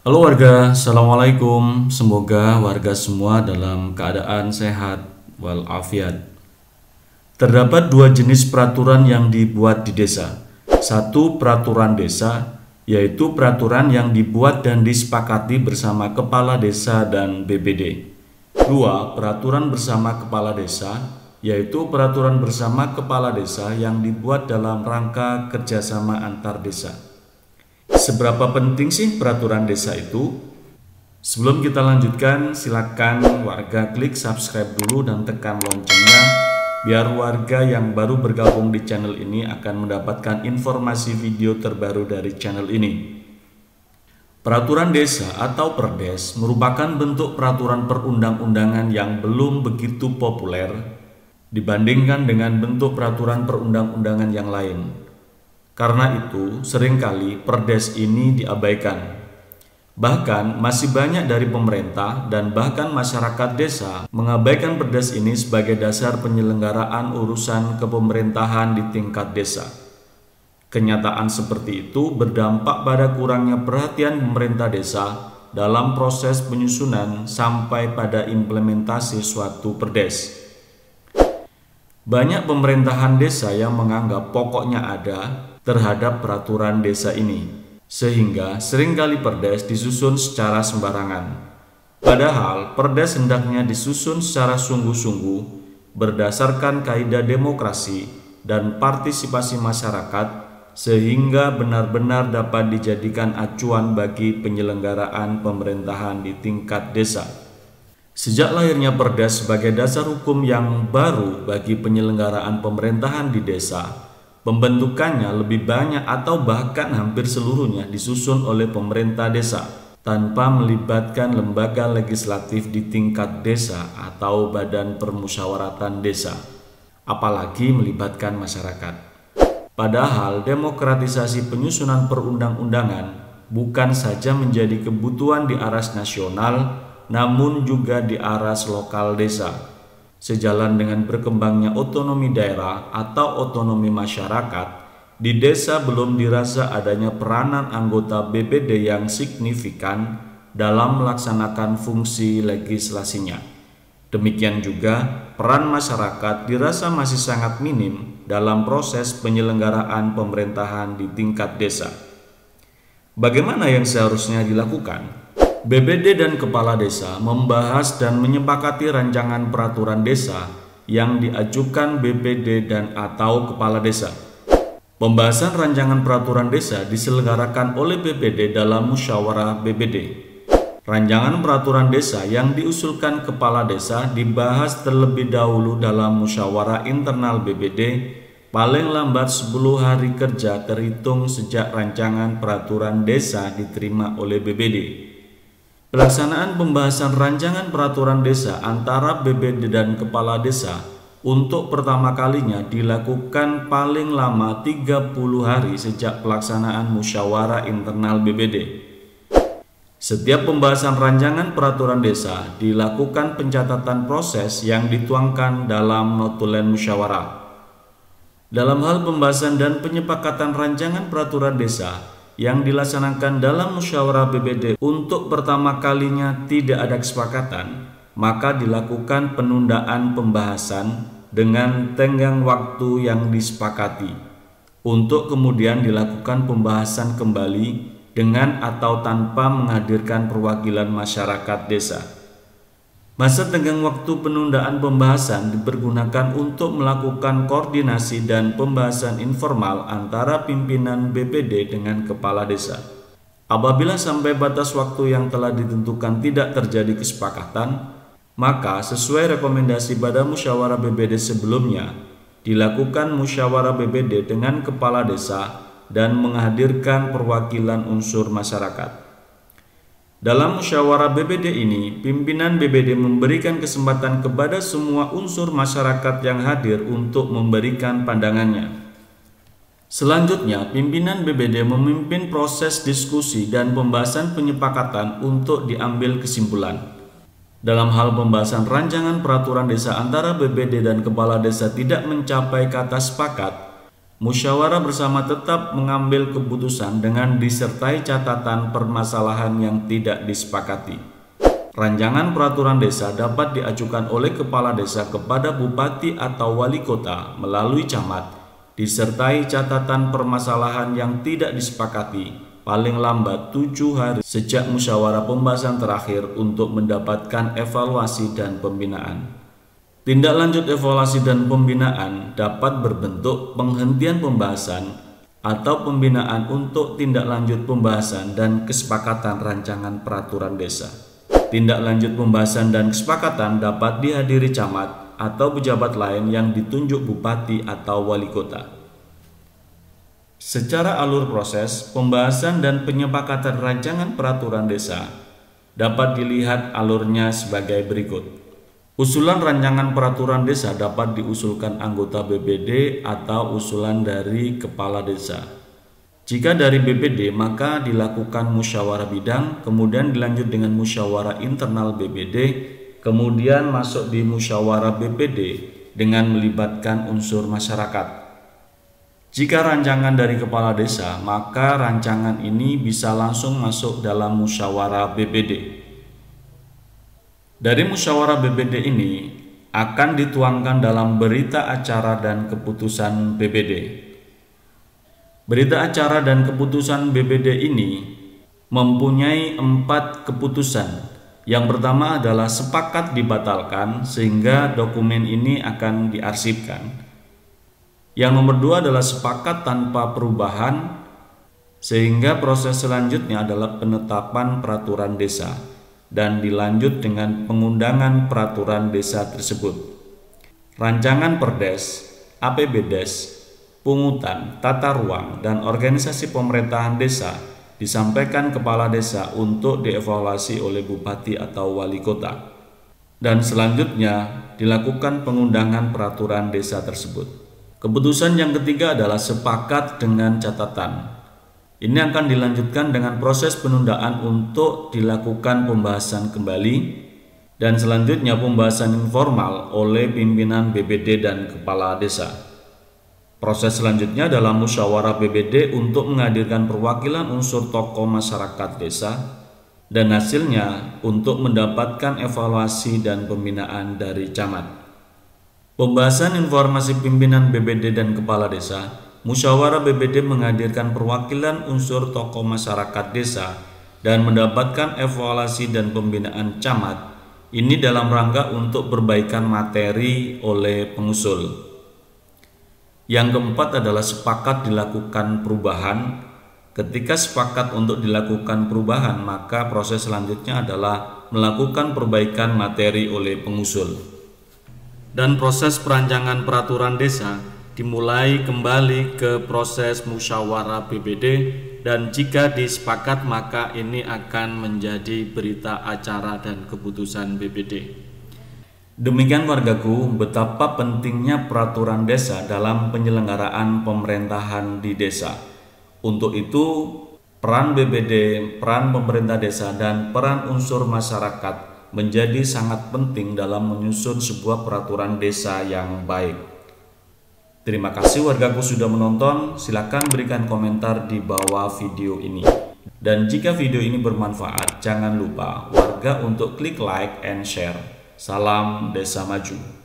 Halo warga, Assalamualaikum. Semoga warga semua dalam keadaan sehat walafiat. Terdapat dua jenis peraturan yang dibuat di desa. Satu, peraturan desa, yaitu peraturan yang dibuat dan disepakati bersama kepala desa dan BPD. Dua, peraturan bersama kepala desa, yaitu peraturan bersama kepala desa yang dibuat dalam rangka kerjasama antar desa. Seberapa penting sih peraturan desa itu? Sebelum kita lanjutkan, silakan warga klik subscribe dulu dan tekan loncengnya biar warga yang baru bergabung di channel ini akan mendapatkan informasi video terbaru dari channel ini. Peraturan desa atau Perdes merupakan bentuk peraturan perundang-undangan yang belum begitu populer dibandingkan dengan bentuk peraturan perundang-undangan yang lain. Karena itu, seringkali Perdes ini diabaikan. Bahkan masih banyak dari pemerintah dan bahkan masyarakat desa mengabaikan Perdes ini sebagai dasar penyelenggaraan urusan kepemerintahan di tingkat desa. Kenyataan seperti itu berdampak pada kurangnya perhatian pemerintah desa dalam proses penyusunan sampai pada implementasi suatu Perdes. Banyak pemerintahan desa yang menganggap pokoknya ada terhadap peraturan desa ini, sehingga seringkali Perdes disusun secara sembarangan. Padahal Perdes hendaknya disusun secara sungguh-sungguh berdasarkan kaidah demokrasi dan partisipasi masyarakat sehingga benar-benar dapat dijadikan acuan bagi penyelenggaraan pemerintahan di tingkat desa. Sejak lahirnya Perdes sebagai dasar hukum yang baru bagi penyelenggaraan pemerintahan di desa, pembentukannya lebih banyak atau bahkan hampir seluruhnya disusun oleh pemerintah desa tanpa melibatkan lembaga legislatif di tingkat desa atau badan permusyawaratan desa, apalagi melibatkan masyarakat. Padahal demokratisasi penyusunan perundang-undangan bukan saja menjadi kebutuhan di aras nasional, namun juga di aras lokal desa. Sejalan dengan berkembangnya otonomi daerah atau otonomi masyarakat, di desa belum dirasa adanya peranan anggota BPD yang signifikan dalam melaksanakan fungsi legislasinya. Demikian juga, peran masyarakat dirasa masih sangat minim dalam proses penyelenggaraan pemerintahan di tingkat desa. Bagaimana yang seharusnya dilakukan? BPD dan Kepala Desa membahas dan menyepakati rancangan peraturan desa yang diajukan BPD dan atau Kepala Desa. Pembahasan rancangan peraturan desa diselenggarakan oleh BPD dalam musyawarah BPD. Rancangan peraturan desa yang diusulkan Kepala Desa dibahas terlebih dahulu dalam musyawarah internal BPD paling lambat 10 hari kerja terhitung sejak rancangan peraturan desa diterima oleh BPD. Pelaksanaan pembahasan rancangan peraturan desa antara BPD dan Kepala Desa untuk pertama kalinya dilakukan paling lama 30 hari sejak pelaksanaan musyawarah internal BPD. Setiap pembahasan rancangan peraturan desa dilakukan pencatatan proses yang dituangkan dalam notulen musyawarah. Dalam hal pembahasan dan penyepakatan rancangan peraturan desa yang dilaksanakan dalam musyawarah BPD untuk pertama kalinya tidak ada kesepakatan, maka dilakukan penundaan pembahasan dengan tenggang waktu yang disepakati untuk kemudian dilakukan pembahasan kembali dengan atau tanpa menghadirkan perwakilan masyarakat desa. Masa tenggang waktu penundaan pembahasan dipergunakan untuk melakukan koordinasi dan pembahasan informal antara pimpinan BPD dengan Kepala Desa. Apabila sampai batas waktu yang telah ditentukan tidak terjadi kesepakatan, maka sesuai rekomendasi pada musyawarah BPD sebelumnya, dilakukan musyawarah BPD dengan Kepala Desa dan menghadirkan perwakilan unsur masyarakat. Dalam musyawarah BPD ini, pimpinan BPD memberikan kesempatan kepada semua unsur masyarakat yang hadir untuk memberikan pandangannya. Selanjutnya, pimpinan BPD memimpin proses diskusi dan pembahasan penyepakatan untuk diambil kesimpulan. Dalam hal pembahasan rancangan peraturan desa antara BPD dan Kepala Desa tidak mencapai kata sepakat, Musyawarah bersama tetap mengambil keputusan dengan disertai catatan permasalahan yang tidak disepakati. Rancangan peraturan desa dapat diajukan oleh kepala desa kepada bupati atau wali kota melalui camat, disertai catatan permasalahan yang tidak disepakati paling lambat 7 hari sejak musyawarah pembahasan terakhir untuk mendapatkan evaluasi dan pembinaan. Tindak lanjut evaluasi dan pembinaan dapat berbentuk penghentian pembahasan atau pembinaan untuk tindak lanjut pembahasan dan kesepakatan rancangan peraturan desa. Tindak lanjut pembahasan dan kesepakatan dapat dihadiri camat atau pejabat lain yang ditunjuk bupati atau wali kota. Secara alur proses, pembahasan dan penyepakatan rancangan peraturan desa dapat dilihat alurnya sebagai berikut. Usulan rancangan peraturan desa dapat diusulkan anggota BPD atau usulan dari kepala desa. Jika dari BPD, maka dilakukan musyawarah bidang, kemudian dilanjut dengan musyawarah internal BPD, kemudian masuk di musyawarah BPD dengan melibatkan unsur masyarakat. Jika rancangan dari kepala desa, maka rancangan ini bisa langsung masuk dalam musyawarah BPD. Dari musyawarah BPD ini akan dituangkan dalam berita acara dan keputusan BPD. Berita acara dan keputusan BPD ini mempunyai 4 keputusan. Yang pertama adalah sepakat dibatalkan sehingga dokumen ini akan diarsipkan. Yang nomor 2 adalah sepakat tanpa perubahan sehingga proses selanjutnya adalah penetapan peraturan desa dan dilanjut dengan pengundangan peraturan desa tersebut. Rancangan Perdes, APBdes, pungutan, tata ruang, dan organisasi pemerintahan desa disampaikan kepala desa untuk dievaluasi oleh bupati atau wali kota. Dan selanjutnya dilakukan pengundangan peraturan desa tersebut. Keputusan yang ketiga adalah sepakat dengan catatan. Ini akan dilanjutkan dengan proses penundaan untuk dilakukan pembahasan kembali dan selanjutnya pembahasan informal oleh pimpinan BPD dan kepala desa. Proses selanjutnya dalam musyawarah BPD untuk menghadirkan perwakilan unsur tokoh masyarakat desa dan hasilnya untuk mendapatkan evaluasi dan pembinaan dari camat. Pembahasan informasi pimpinan BPD dan kepala desa. Musyawarah BPD menghadirkan perwakilan unsur tokoh masyarakat desa dan mendapatkan evaluasi dan pembinaan camat. Ini dalam rangka untuk perbaikan materi oleh pengusul. Yang keempat adalah sepakat dilakukan perubahan. Ketika sepakat untuk dilakukan perubahan, maka proses selanjutnya adalah melakukan perbaikan materi oleh pengusul. Dan proses perancangan peraturan desa dimulai kembali ke proses musyawarah BPD dan jika disepakat maka ini akan menjadi berita acara dan keputusan BPD. Demikian wargaku, betapa pentingnya peraturan desa dalam penyelenggaraan pemerintahan di desa. Untuk itu, peran BPD, peran pemerintah desa, dan peran unsur masyarakat menjadi sangat penting dalam menyusun sebuah peraturan desa yang baik. Terima kasih wargaku sudah menonton, silakan berikan komentar di bawah video ini. Dan jika video ini bermanfaat, jangan lupa warga untuk klik like and share. Salam Desa Maju.